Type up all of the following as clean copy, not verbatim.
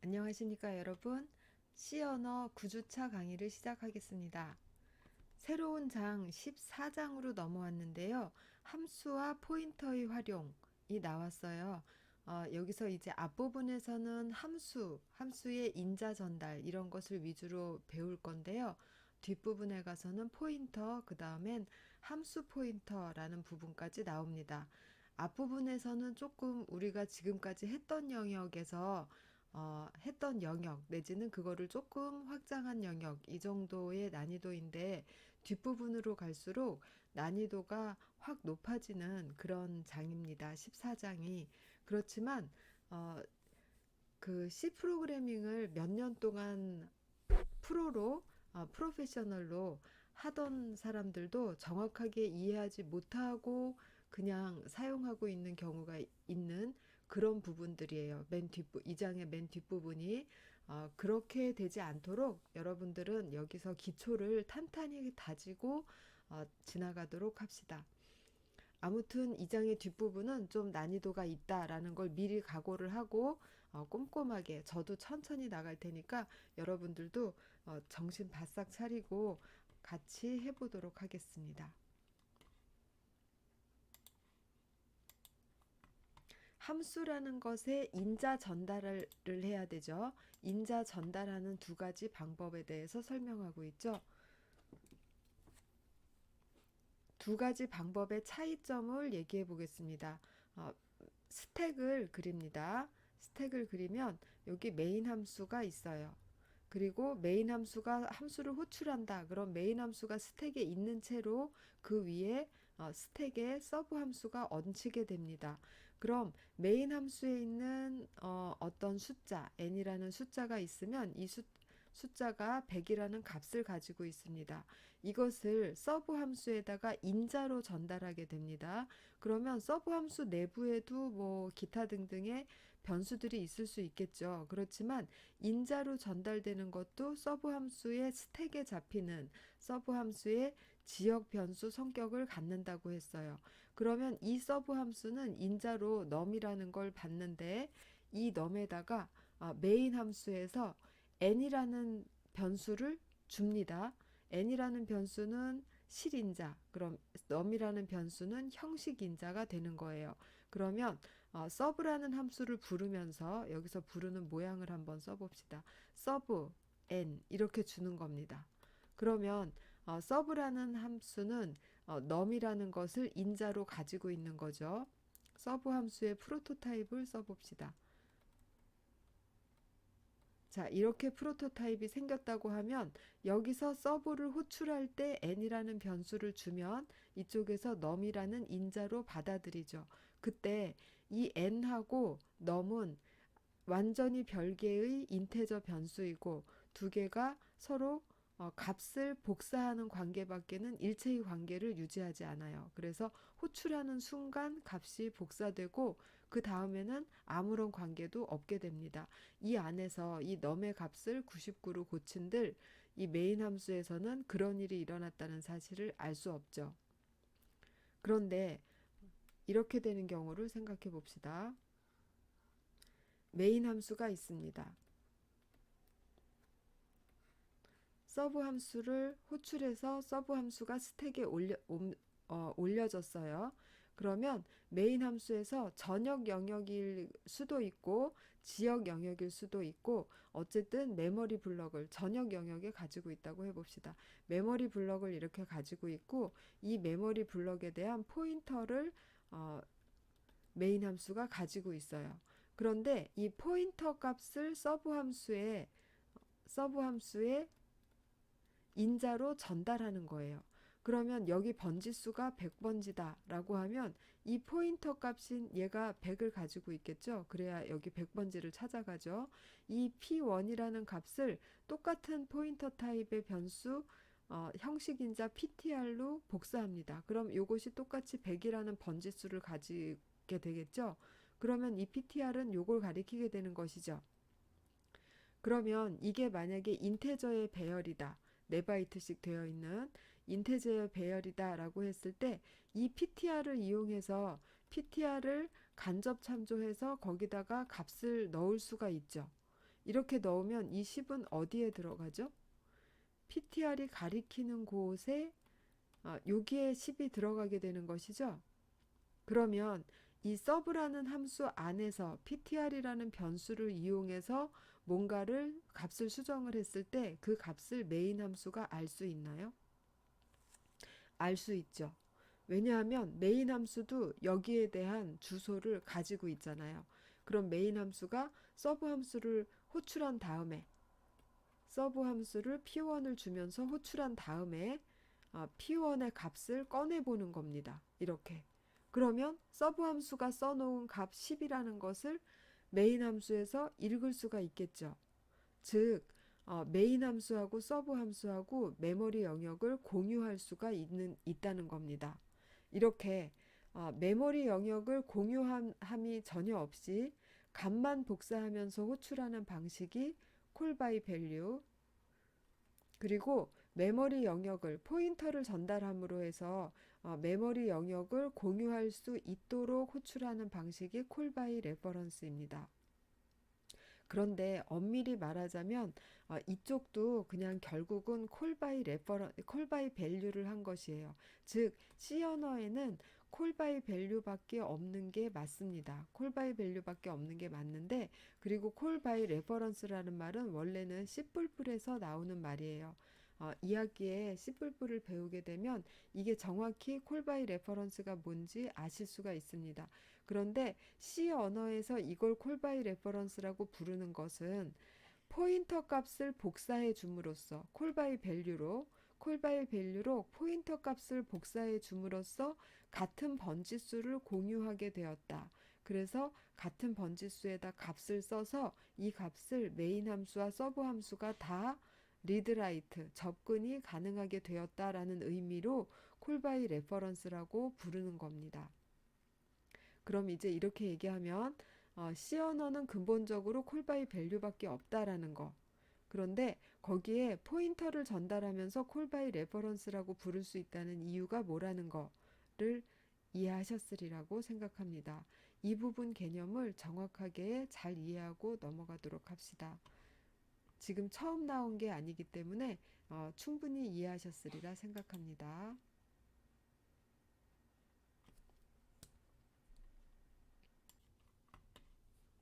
안녕하십니까 여러분. C언어 9주차 강의를 시작하겠습니다. 새로운 장 14장으로 넘어왔는데요. 함수와 포인터의 활용이 나왔어요. 여기서 이제 앞부분에서는 함수의 인자 전달 이런 것을 위주로 배울 건데요. 뒷부분에 가서는 포인터, 그 다음엔 함수 포인터라는 부분까지 나옵니다. 앞부분에서는 조금 우리가 지금까지 했던 영역에서 했던 영역 내지는 그거를 조금 확장한 영역 이 정도의 난이도인데 뒷부분으로 갈수록 난이도가 확 높아지는 그런 장입니다. 14장이. 그렇지만 어, 그 C 프로그래밍을 몇 년 동안 프로페셔널로 하던 사람들도 정확하게 이해하지 못하고 그냥 사용하고 있는 경우가 있는 그런 부분들이에요. 이 장의 맨 뒷부분이 그렇게 되지 않도록 여러분들은 여기서 기초를 탄탄히 다지고 지나가도록 합시다. 아무튼 이 장의 뒷부분은 좀 난이도가 있다라는 걸 미리 각오를 하고 꼼꼼하게 저도 천천히 나갈 테니까 여러분들도 정신 바싹 차리고 같이 해보도록 하겠습니다. 함수라는 것에 인자 전달을 해야 되죠. 인자 전달하는 두 가지 방법에 대해서 설명하고 있죠. 두 가지 방법의 차이점을 얘기해 보겠습니다. 어, 스택을 그립니다. 스택을 그리면 여기 메인 함수가 있어요. 그리고 메인 함수가 함수를 호출한다. 그럼 메인 함수가 스택에 있는 채로 그 위에 스택에 서브 함수가 얹히게 됩니다. 그럼 메인 함수에 있는 어떤 숫자 n이라는 숫자가 있으면 이 숫자가 100이라는 값을 가지고 있습니다. 이것을 서브 함수에다가 인자로 전달하게 됩니다. 그러면 서브 함수 내부에도 뭐 기타 등등의 변수들이 있을 수 있겠죠. 그렇지만 인자로 전달되는 것도 서브 함수의 스택에 잡히는 서브 함수의 지역 변수 성격을 갖는다고 했어요. 그러면 이 서브 함수는 인자로 num이라는 걸 받는데 이 num에다가 메인 함수에서 n이라는 변수를 줍니다. n이라는 변수는 실인자, 그럼 num이라는 변수는 형식인자가 되는 거예요. 그러면 서브라는 함수를 부르면서 여기서 부르는 모양을 한번 써봅시다. 서브 n 이렇게 주는 겁니다. 그러면 서브라는 함수는 num이라는 것을 인자로 가지고 있는 거죠. 서브 함수의 프로토타입을 써봅시다. 자, 이렇게 프로토타입이 생겼다고 하면 여기서 서브를 호출할 때 n이라는 변수를 주면 이쪽에서 num이라는 인자로 받아들이죠. 그때 이 n하고 num은 완전히 별개의 인테저 변수이고 두 개가 서로 값을 복사하는 관계밖에는 일체의 관계를 유지하지 않아요. 그래서 호출하는 순간 값이 복사되고 그 다음에는 아무런 관계도 없게 됩니다. 이 안에서 이 넘의 값을 99로 고친들 이 메인 함수에서는 그런 일이 일어났다는 사실을 알 수 없죠. 그런데 이렇게 되는 경우를 생각해 봅시다. 메인 함수가 있습니다. 서브 함수를 호출해서 서브 함수가 스택에 올려졌어요. 그러면 메인 함수에서 전역 영역일 수도 있고 지역 영역일 수도 있고 어쨌든 메모리 블럭을 전역 영역에 가지고 있다고 해봅시다. 메모리 블럭을 이렇게 가지고 있고 이 메모리 블럭에 대한 포인터를 메인 함수가 가지고 있어요. 그런데 이 포인터 값을 서브 함수에 인자로 전달하는 거예요. 그러면 여기 번지수가 100번지다 라고 하면 이 포인터 값인 얘가 100을 가지고 있겠죠. 그래야 여기 100번지를 찾아가죠. 이 P1이라는 값을 똑같은 포인터 타입의 변수 형식인자 PTR로 복사합니다. 그럼 이것이 똑같이 100이라는 번지수를 가지게 되겠죠. 그러면 이 PTR은 요걸 가리키게 되는 것이죠. 그러면 이게 만약에 인테저의 배열이다. 4바이트씩 되어 있는 인테저의 배열이다 라고 했을 때 이 PTR을 이용해서 PTR을 간접 참조해서 거기다가 값을 넣을 수가 있죠. 이렇게 넣으면 이 10은 어디에 들어가죠? ptr이 가리키는 곳에 여기에 10이 들어가게 되는 것이죠. 그러면 이 서브라는 함수 안에서 ptr이라는 변수를 이용해서 뭔가를 값을 수정을 했을 때 그 값을 메인 함수가 알 수 있나요? 알 수 있죠. 왜냐하면 메인 함수도 여기에 대한 주소를 가지고 있잖아요. 그럼 메인 함수가 서브 함수를 호출한 다음에 서브 함수를 p1을 주면서 호출한 다음에 p1의 값을 꺼내보는 겁니다. 이렇게. 그러면 서브 함수가 써놓은 값 10이라는 것을 메인 함수에서 읽을 수가 있겠죠. 즉 메인 함수하고 서브 함수하고 메모리 영역을 공유할 수가 있다는 겁니다. 이렇게 메모리 영역을 공유함이 전혀 없이 값만 복사하면서 호출하는 방식이 콜 바이 밸류, 그리고 메모리 영역을 포인터를 전달함으로 해서 메모리 영역을 공유할 수 있도록 호출하는 방식이 콜 바이 레퍼런스입니다. 그런데 엄밀히 말하자면 이쪽도 그냥 결국은 콜 바이 밸류를 한 것이에요. 즉 C 언어에는 콜 바이 밸류밖에 없는 게 맞습니다. 콜 바이 밸류밖에 없는 게 맞는데, 그리고 콜 바이 레퍼런스라는 말은 원래는 C++에서 나오는 말이에요. 2학기에 C++를 배우게 되면 이게 정확히 콜 바이 레퍼런스가 뭔지 아실 수가 있습니다. 그런데 C 언어에서 이걸 콜 바이 레퍼런스라고 부르는 것은 포인터 값을 복사해 줌으로써 콜 바이 밸류로 포인터 값을 복사해 줌으로써 같은 번지수를 공유하게 되었다. 그래서 같은 번지수에다 값을 써서 이 값을 메인 함수와 서브 함수가 다 리드라이트 접근이 가능하게 되었다라는 의미로 콜 바이 레퍼런스라고 부르는 겁니다. 그럼 이제 이렇게 얘기하면 C 언어는 근본적으로 콜 바이 밸류밖에 없다라는 거. 그런데 거기에 포인터를 전달하면서 콜 바이 레퍼런스라고 부를 수 있다는 이유가 뭐라는 거를 이해하셨으리라고 생각합니다. 이 부분 개념을 정확하게 잘 이해하고 넘어가도록 합시다. 지금 처음 나온 게 아니기 때문에 충분히 이해하셨으리라 생각합니다.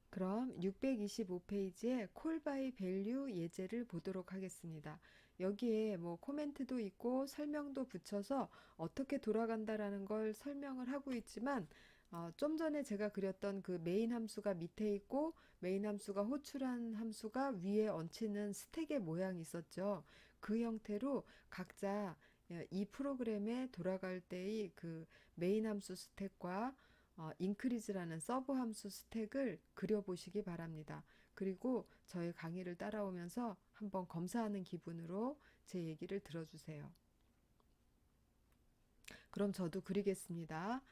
그럼 625페이지에 콜 바이 밸류 예제를 보도록 하겠습니다. 여기에 뭐 코멘트도 있고 설명도 붙여서 어떻게 돌아간다라는 걸 설명을 하고 있지만 좀 전에 제가 그렸던 그 메인 함수가 밑에 있고 메인 함수가 호출한 함수가 위에 얹히는 스택의 모양이 있었죠. 그 형태로 각자 이 프로그램에 돌아갈 때의 그 메인 함수 스택과 increase라는 서브 함수 스택을 그려보시기 바랍니다. 그리고 저의 강의를 따라오면서 한번 검사하는 기분으로 제 얘기를 들어주세요. 그럼 저도 그리겠습니다.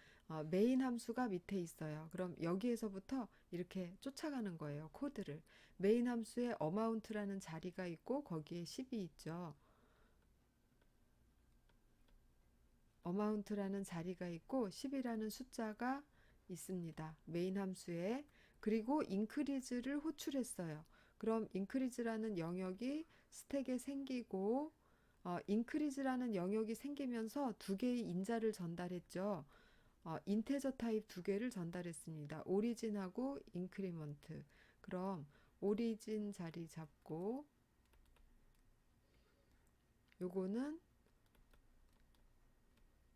메인 함수가 밑에 있어요. 그럼 여기에서부터 이렇게 쫓아가는 거예요. 코드를. 메인 함수에 amount라는 자리가 있고 거기에 10이 있죠. amount라는 자리가 있고 10이라는 숫자가 있습니다. 메인 함수에. 그리고 increase를 호출했어요. 그럼 increase라는 영역이 스택에 생기고 increase라는 영역이 생기면서 두 개의 인자를 전달했죠. 인테저 타입 두 개를 전달했습니다. 오리진하고 인크리먼트. 그럼 오리진 자리 잡고 요거는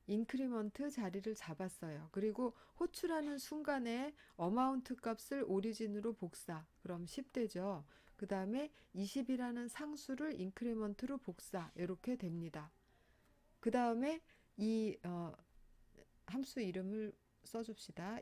인크리먼트 자리를 잡았어요. 그리고 호출하는 순간에 어마운트 값을 오리진으로 복사. 그럼 10되죠. 그 다음에 20이라는 상수를 인크리먼트로 복사. 이렇게 됩니다. 그 다음에 이 함수 이름을 써줍시다.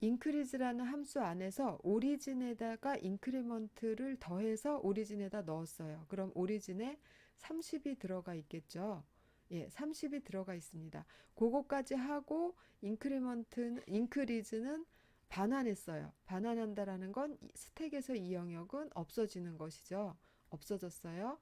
increase라는 함수 안에서 오리진에다가 인크리먼트를 더해서 오리진에다 넣었어요. 그럼 오리진에 30이 들어가 있겠죠. 예, 30이 들어가 있습니다. 그거까지 하고 인크리즈는 반환했어요. 반환한다라는 건 스택에서 이 영역은 없어지는 것이죠. 없어졌어요.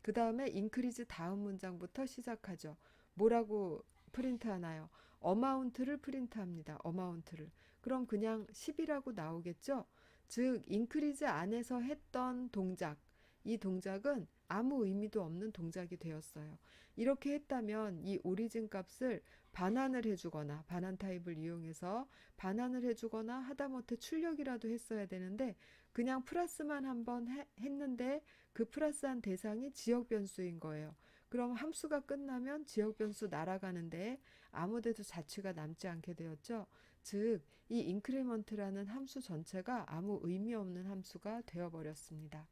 그 다음에 인크리즈 다음 문장부터 시작하죠. 뭐라고 프린트 하나요? 어마운트를 프린트합니다. 어마운트를. 그럼 그냥 10이라고 나오겠죠? 즉 increase 안에서 했던 동작, 이 동작은 아무 의미도 없는 동작이 되었어요. 이렇게 했다면 이 오리진 값을 반환을 해주거나 반환 타입을 이용해서 반환을 해주거나 하다못해 출력이라도 했어야 되는데 그냥 플러스만 한번 했는데 그 플러스한 대상이 지역 변수인 거예요. 그럼 함수가 끝나면 지역 변수 날아가는데 아무데도 자취가 남지 않게 되었죠. 즉, 이 인크리먼트라는 함수 전체가 아무 의미 없는 함수가 되어버렸습니다.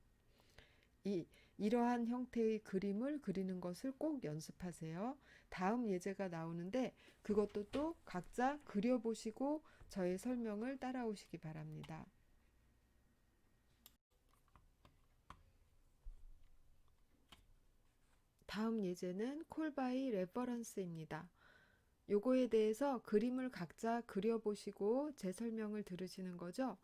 이러한 형태의 그림을 그리는 것을 꼭 연습하세요. 다음 예제가 나오는데 그것도 또 각자 그려보시고 저의 설명을 따라오시기 바랍니다. 다음 예제는 콜바이 레퍼런스입니다. 요거에 대해서 그림을 각자 그려보시고 제 설명을 들으시는 거죠.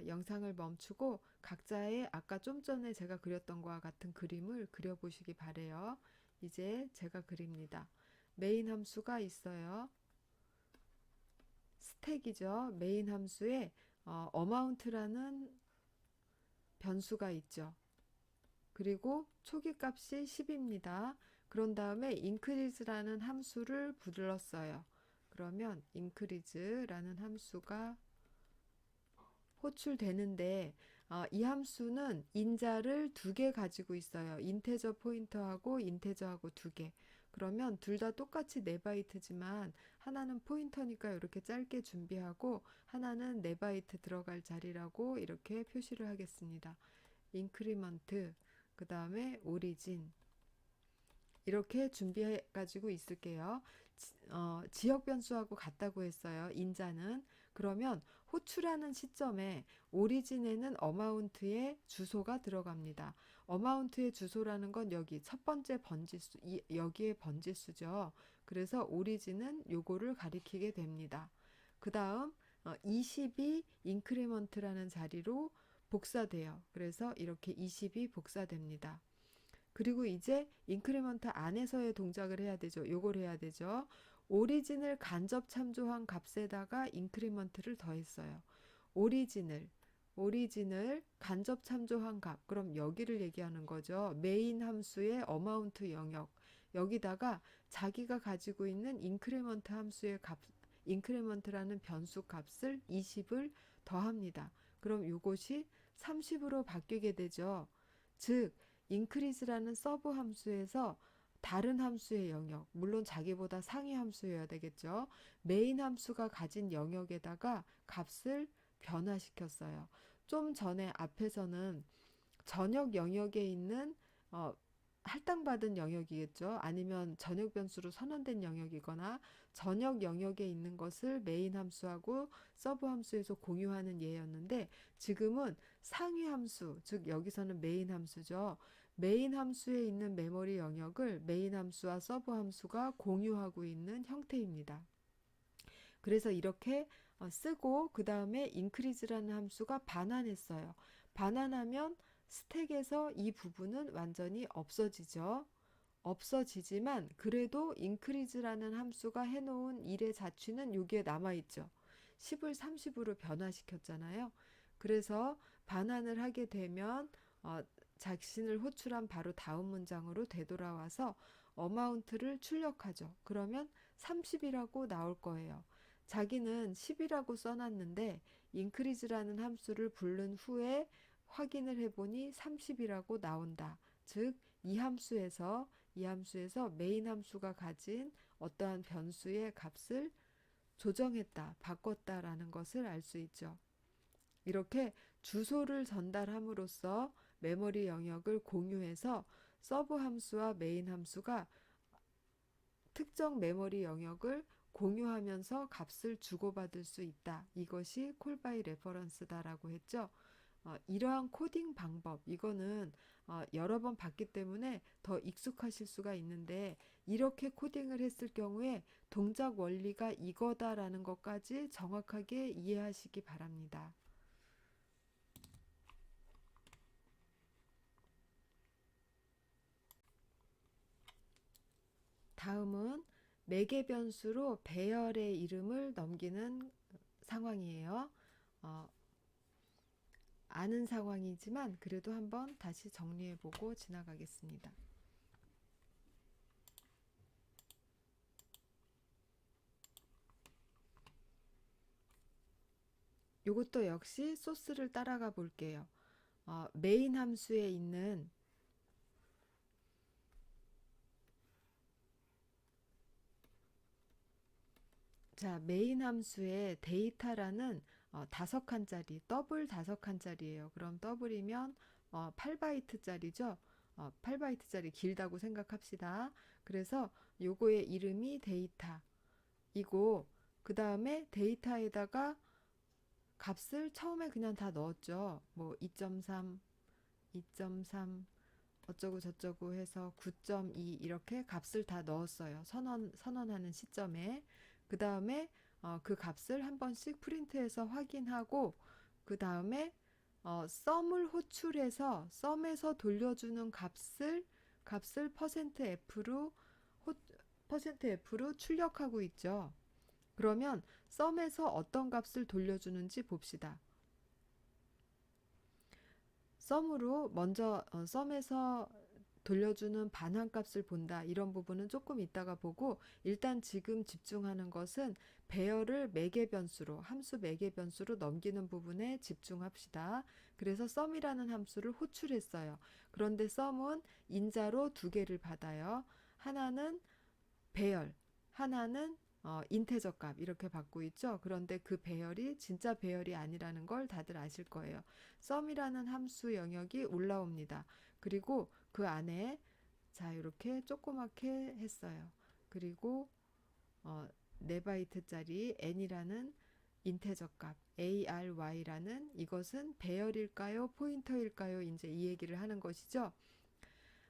영상을 멈추고 각자의 아까 좀 전에 제가 그렸던 것과 같은 그림을 그려보시기 바래요. 이제 제가 그립니다. 메인 함수가 있어요. 스택이죠. 메인 함수에 amount라는 변수가 있죠. 그리고 초기 값이 10입니다. 그런 다음에 increase라는 함수를 불렀어요. 그러면 increase라는 함수가 호출되는데 이 함수는 인자를 두 개 가지고 있어요. 인테저 포인터하고 인테저하고 두 개. 그러면 둘 다 똑같이 4바이트지만 하나는 포인터니까 이렇게 짧게 준비하고 하나는 4바이트 들어갈 자리라고 이렇게 표시를 하겠습니다. 인크리먼트, 그 다음에 오리진 이렇게 준비해 가지고 있을게요. 지역 변수하고 같다고 했어요. 인자는. 그러면 호출하는 시점에 오리진에는 어마운트의 주소가 들어갑니다. 어마운트의 주소라는 건 여기 첫 번째 번지수, 여기에 번지수죠. 그래서 오리진은 요거를 가리키게 됩니다. 그 다음 20이 인크리먼트라는 자리로 복사돼요. 그래서 이렇게 20이 복사됩니다. 그리고 이제 인크리먼트 안에서의 동작을 해야 되죠. 요걸 해야 되죠. 오리진을 간접 참조한 값에다가 인크리먼트를 더했어요. 오리진을 간접 참조한 값. 그럼 여기를 얘기하는 거죠. 메인 함수의 어마운트 영역. 여기다가 자기가 가지고 있는 인크리먼트 함수의 값, 인크리먼트라는 변수 값을 20을 더합니다. 그럼 이것이 30으로 바뀌게 되죠. 즉, increase라는 서브 함수에서 다른 함수의 영역, 물론 자기보다 상위 함수여야 되겠죠. 메인 함수가 가진 영역에다가 값을 변화시켰어요. 좀 전에 앞에서는 전역 영역에 있는 할당받은 영역이겠죠. 아니면 전역 변수로 선언된 영역이거나 전역 영역에 있는 것을 메인 함수하고 서브 함수에서 공유하는 예였는데 지금은 상위 함수, 즉 여기서는 메인 함수죠. 메인 함수에 있는 메모리 영역을 메인 함수와 서브 함수가 공유하고 있는 형태입니다. 그래서 이렇게 쓰고 그 다음에 increase라는 함수가 반환했어요. 반환하면 스택에서 이 부분은 완전히 없어지죠. 없어지지만 그래도 increase라는 함수가 해놓은 1의 자취는 여기에 남아있죠. 10을 30으로 변화시켰잖아요. 그래서 반환을 하게 되면 자신을 호출한 바로 다음 문장으로 되돌아와서 어마운트를 출력하죠. 그러면 30이라고 나올 거예요. 자기는 10이라고 써놨는데 increase라는 함수를 부른 후에 확인을 해보니 30이라고 나온다. 즉, 이 함수에서 메인 함수가 가진 어떠한 변수의 값을 조정했다, 바꿨다라는 것을 알 수 있죠. 이렇게 주소를 전달함으로써 메모리 영역을 공유해서 서브 함수와 메인 함수가 특정 메모리 영역을 공유하면서 값을 주고받을 수 있다. 이것이 콜바이 레퍼런스다라고 했죠. 이러한 코딩 방법, 이거는 여러 번 봤기 때문에 더 익숙하실 수가 있는데 이렇게 코딩을 했을 경우에 동작 원리가 이거다라는 것까지 정확하게 이해하시기 바랍니다. 다음은 매개 변수로 배열의 이름을 넘기는 상황이에요. 어, 아는 상황이지만 그래도 한번 다시 정리해보고 지나가겠습니다. 이것도 역시 소스를 따라가 볼게요. 메인 함수에 있는 자, 메인 함수의 데이터라는 5칸짜리, 더블 5칸짜리예요. 그럼 더블이면 8바이트짜리죠. 8바이트짜리 길다고 생각합시다. 그래서 요거의 이름이 데이터이고, 그 다음에 데이터에다가 값을 처음에 그냥 다 넣었죠. 뭐 2.3, 2.3, 어쩌고 저쩌고 해서 9.2 이렇게 값을 다 넣었어요. 선언하는 시점에. 그 다음에 그 값을 한 번씩 프린트해서 확인하고 그 다음에 썸을 호출해서 썸에서 돌려주는 값을 퍼센트 F로 출력하고 있죠. 그러면 썸에서 어떤 값을 돌려주는지 봅시다. 썸으로 먼저 썸에서 돌려주는 반환값을 본다. 이런 부분은 조금 이따가 보고 일단 지금 집중하는 것은 배열을 매개 변수로 함수 매개 변수로 넘기는 부분에 집중합시다. 그래서 썸이라는 함수를 호출했어요. 그런데 썸은 인자로 두 개를 받아요. 하나는 배열, 하나는 인테저 값 이렇게 받고 있죠. 그런데 그 배열이 진짜 배열이 아니라는 걸 다들 아실 거예요. 썸이라는 함수 영역이 올라옵니다. 그리고 그 안에 자 이렇게 조그맣게 했어요. 그리고 4바이트짜리 n이라는 인테저 값 ARY라는 이것은 배열일까요? 포인터일까요? 이제 이 얘기를 하는 것이죠.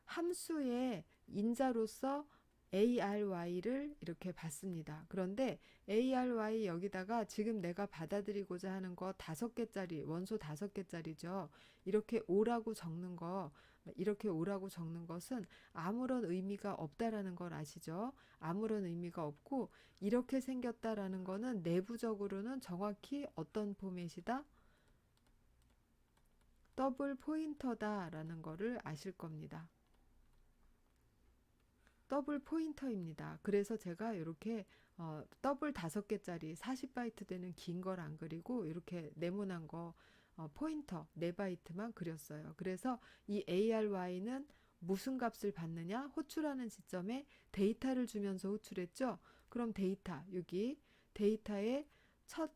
함수의 인자로서 ARY를 이렇게 받습니다. 그런데 ARY 여기다가 지금 내가 받아들이고자 하는 거 5개짜리, 원소 5개짜리죠. 이렇게 오라고 적는 거, 이렇게 오라고 적는 것은 아무런 의미가 없다라는 걸 아시죠? 아무런 의미가 없고 이렇게 생겼다라는 거는 내부적으로는 정확히 어떤 포맷이다? 더블 포인터다라는 거를 아실 겁니다. 더블 포인터입니다. 그래서 제가 이렇게 더블 5개짜리 40바이트 되는 긴 걸 안 그리고 이렇게 네모난 거 포인터 4바이트만 그렸어요. 그래서 이 ARY는 무슨 값을 받느냐? 호출하는 시점에 데이터를 주면서 호출했죠. 그럼 데이터 여기 데이터의 첫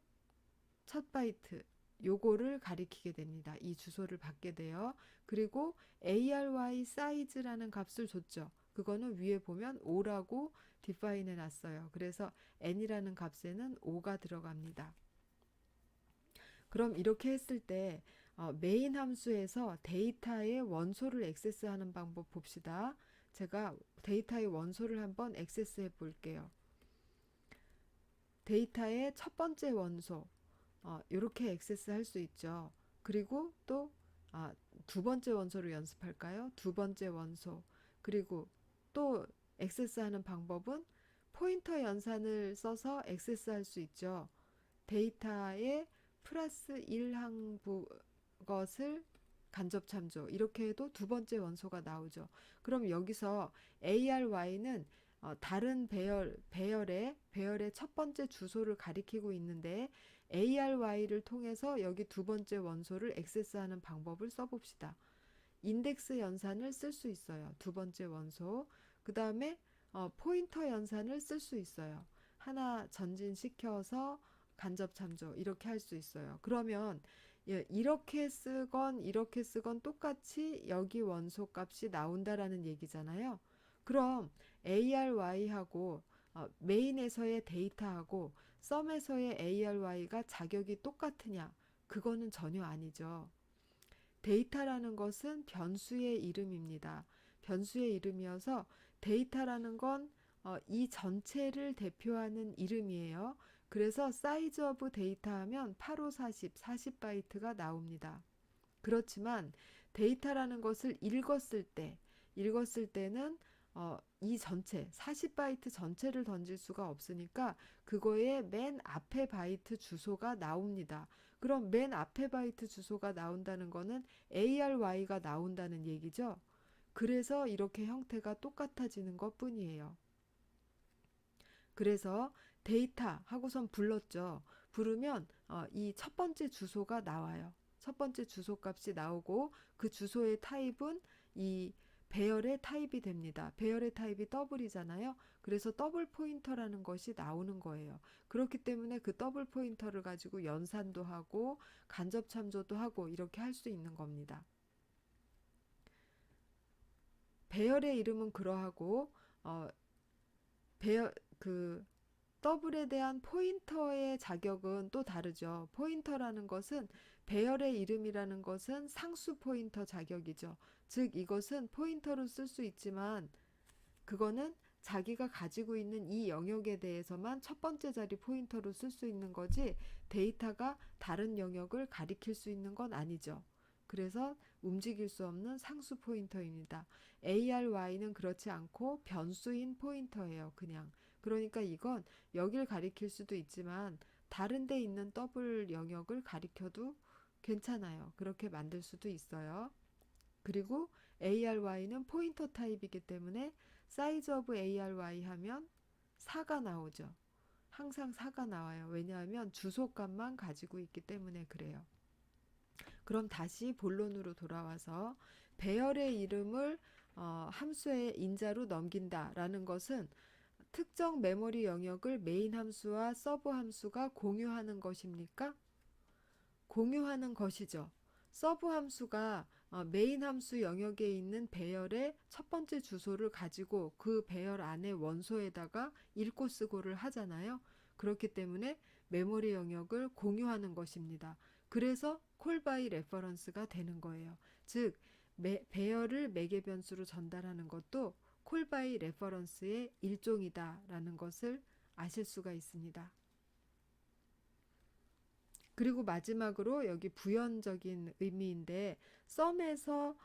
바이트 요거를 가리키게 됩니다. 이 주소를 받게 돼요. 그리고 ARY 사이즈라는 값을 줬죠. 그거는 위에 보면 5라고 디파인 해놨어요. 그래서 n이라는 값에는 5가 들어갑니다. 그럼 이렇게 했을 때 메인 함수에서 데이터의 원소를 액세스하는 방법 봅시다. 제가 데이터의 원소를 한번 액세스해 볼게요. 데이터의 첫 번째 원소 이렇게 액세스할 수 있죠. 그리고 또 두 번째 원소를 연습할까요? 두 번째 원소 그리고 또 액세스하는 방법은 포인터 연산을 써서 액세스할 수 있죠. 데이터의 플러스 1항 것을 간접 참조 이렇게 해도 두 번째 원소가 나오죠. 그럼 여기서 ARY는 다른 배열의 첫 번째 주소를 가리키고 있는데 ARY를 통해서 여기 두 번째 원소를 액세스하는 방법을 써봅시다. 인덱스 연산을 쓸 수 있어요. 두 번째 원소. 그 다음에 포인터 연산을 쓸 수 있어요. 하나 전진시켜서 간접 참조 이렇게 할 수 있어요. 그러면 이렇게 쓰건 똑같이 여기 원소 값이 나온다라는 얘기잖아요. 그럼 ARY하고 메인에서의 데이터하고 썸에서의 ARY가 자격이 똑같으냐? 그거는 전혀 아니죠. 데이터라는 것은 변수의 이름입니다. 변수의 이름이어서 데이터라는 건 이 전체를 대표하는 이름이에요. 그래서 사이즈 오브 데이터 하면 8540, 40바이트가 나옵니다. 그렇지만 데이터라는 것을 읽었을 때는 이 전체 40바이트 전체를 던질 수가 없으니까 그거의 맨 앞에 바이트 주소가 나옵니다. 그럼 맨 앞에 바이트 주소가 나온다는 거는 ARY가 나온다는 얘기죠. 그래서 이렇게 형태가 똑같아지는 것 뿐이에요. 그래서 데이터 하고선 불렀죠. 부르면 이 첫 번째 주소가 나와요. 첫 번째 주소 값이 나오고 그 주소의 타입은 이 배열의 타입이 됩니다. 배열의 타입이 더블이잖아요. 그래서 더블 포인터라는 것이 나오는 거예요. 그렇기 때문에 그 더블 포인터를 가지고 연산도 하고 간접 참조도 하고 이렇게 할 수 있는 겁니다. 배열의 이름은 그러하고 배열 그 더블에 대한 포인터의 자격은 또 다르죠. 포인터라는 것은 배열의 이름이라는 것은 상수 포인터 자격이죠. 즉 이것은 포인터로 쓸 수 있지만 그거는 자기가 가지고 있는 이 영역에 대해서만 첫 번째 자리 포인터로 쓸 수 있는 거지 데이터가 다른 영역을 가리킬 수 있는 건 아니죠. 그래서 움직일 수 없는 상수 포인터입니다. ARY는 그렇지 않고 변수인 포인터예요. 그냥. 그러니까 이건 여길 가리킬 수도 있지만 다른 데 있는 더블 영역을 가리켜도 괜찮아요. 그렇게 만들 수도 있어요. 그리고 ARY는 포인터 타입이기 때문에 사이즈 오브 ARY 하면 4가 나오죠. 항상 4가 나와요. 왜냐하면 주소값만 가지고 있기 때문에 그래요. 그럼 다시 본론으로 돌아와서 배열의 이름을 함수의 인자로 넘긴다라는 것은 특정 메모리 영역을 메인 함수와 서브 함수가 공유하는 것입니까? 공유하는 것이죠. 서브 함수가 메인 함수 영역에 있는 배열의 첫 번째 주소를 가지고 그 배열 안에 원소에다가 읽고 쓰고를 하잖아요. 그렇기 때문에 메모리 영역을 공유하는 것입니다. 그래서 콜 바이 레퍼런스가 되는 거예요. 즉 배열을 매개 변수로 전달하는 것도 콜 바이 레퍼런스의 일종이다라는 것을 아실 수가 있습니다. 그리고 마지막으로 여기 부연적인 의미인데 썸에서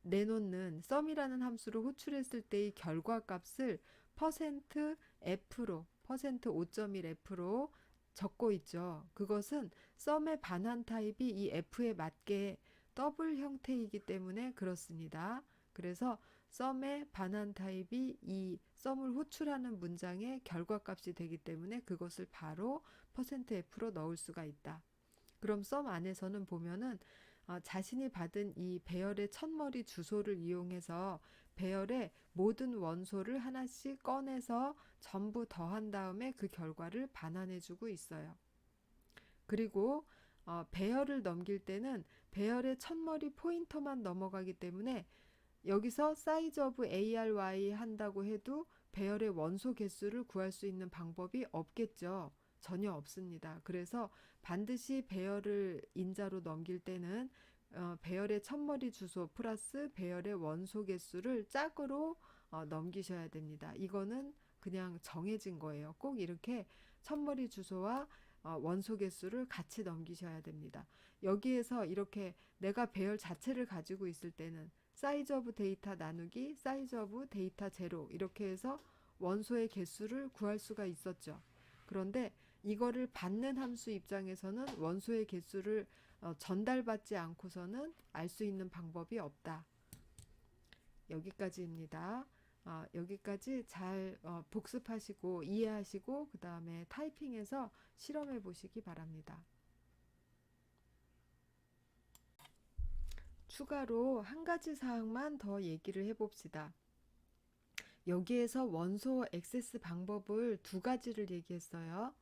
내놓는 썸이라는 함수를 호출했을 때의 결과값을 %F로 %5.1F로 적고 있죠. 그것은 썸의 반환 타입이 이 F에 맞게 더블 형태이기 때문에 그렇습니다. 그래서 썸의 반환 타입이 이 썸을 호출하는 문장의 결과값이 되기 때문에 그것을 바로 %F로 넣을 수가 있다. 그럼 썸 안에서는 보면은 자신이 받은 이 배열의 첫머리 주소를 이용해서 배열의 모든 원소를 하나씩 꺼내서 전부 더한 다음에 그 결과를 반환해주고 있어요. 그리고 배열을 넘길 때는 배열의 첫머리 포인터만 넘어가기 때문에 여기서 사이즈 오브 ARY 한다고 해도 배열의 원소 개수를 구할 수 있는 방법이 없겠죠. 전혀 없습니다. 그래서 반드시 배열을 인자로 넘길 때는 배열의 첫머리 주소 플러스 배열의 원소 개수를 짝으로 넘기셔야 됩니다. 이거는 그냥 정해진 거예요. 꼭 이렇게 첫머리 주소와 원소 개수를 같이 넘기셔야 됩니다. 여기에서 이렇게 내가 배열 자체를 가지고 있을 때는 사이즈 오브 데이터 나누기 사이즈 오브 데이터 제로 이렇게 해서 원소의 개수를 구할 수가 있었죠. 그런데 이거를 받는 함수 입장에서는 원소의 개수를 전달받지 않고서는 알 수 있는 방법이 없다. 여기까지입니다. 여기까지 잘 복습하시고 이해하시고 그 다음에 타이핑해서 실험해 보시기 바랍니다. 추가로 한 가지 사항만 더 얘기를 해봅시다. 여기에서 원소 액세스 방법을 두 가지를 얘기했어요.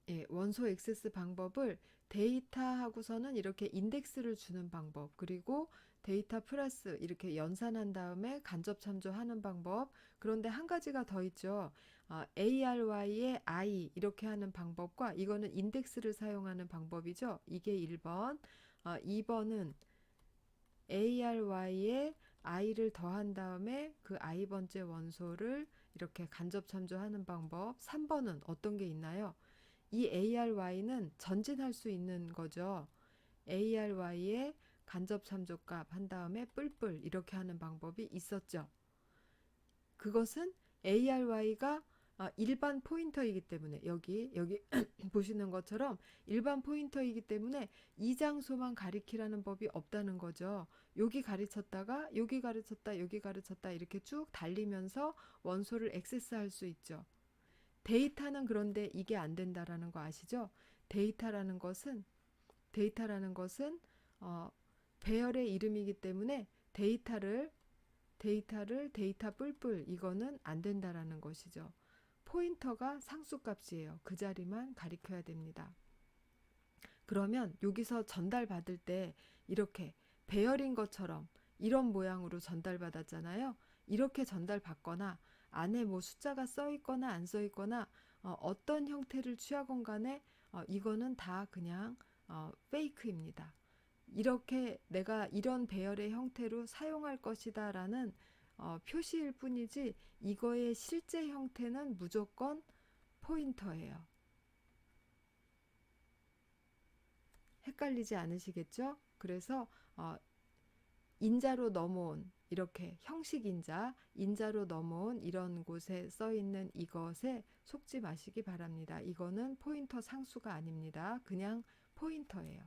예, 원소 액세스 방법을 데이터 하고서는 이렇게 인덱스를 주는 방법, 그리고 데이터 플러스 이렇게 연산한 다음에 간접 참조하는 방법. 그런데 한 가지가 더 있죠. ARY의 I 이렇게 하는 방법과 이거는 인덱스를 사용하는 방법이죠. 이게 1번. 2번은 ARY에 I를 더한 다음에 그 I 번째 원소를 이렇게 간접 참조하는 방법. 3번은 어떤 게 있나요? 이 ARY는 전진할 수 있는 거죠. ARY에 간접 참조값 한 다음에 뿔뿔 이렇게 하는 방법이 있었죠. 그것은 ARY가 일반 포인터이기 때문에 여기 보시는 것처럼 일반 포인터이기 때문에 이 장소만 가리키라는 법이 없다는 거죠. 여기 가르쳤다가 여기 가르쳤다 여기 가르쳤다 이렇게 쭉 달리면서 원소를 액세스할 수 있죠. 데이터는 그런데 이게 안 된다라는 거 아시죠? 데이터라는 것은 어, 배열의 이름이기 때문에 데이터 뿔뿔 이거는 안 된다라는 것이죠. 포인터가 상수값이에요. 그 자리만 가리켜야 됩니다. 그러면 여기서 전달받을 때 이렇게 배열인 것처럼 이런 모양으로 전달받았잖아요. 이렇게 전달받거나 안에 뭐 숫자가 써 있거나 안 써 있거나 어떤 형태를 취하건 간에 이거는 다 그냥 페이크입니다. 이렇게 내가 이런 배열의 형태로 사용할 것이다 라는 표시일 뿐이지 이거의 실제 형태는 무조건 포인터예요. 헷갈리지 않으시겠죠? 그래서 인자로 넘어온 이렇게 형식 인자로 넘어온 이런 곳에 써 있는 이것에 속지 마시기 바랍니다. 이거는 포인터 상수가 아닙니다. 그냥 포인터예요.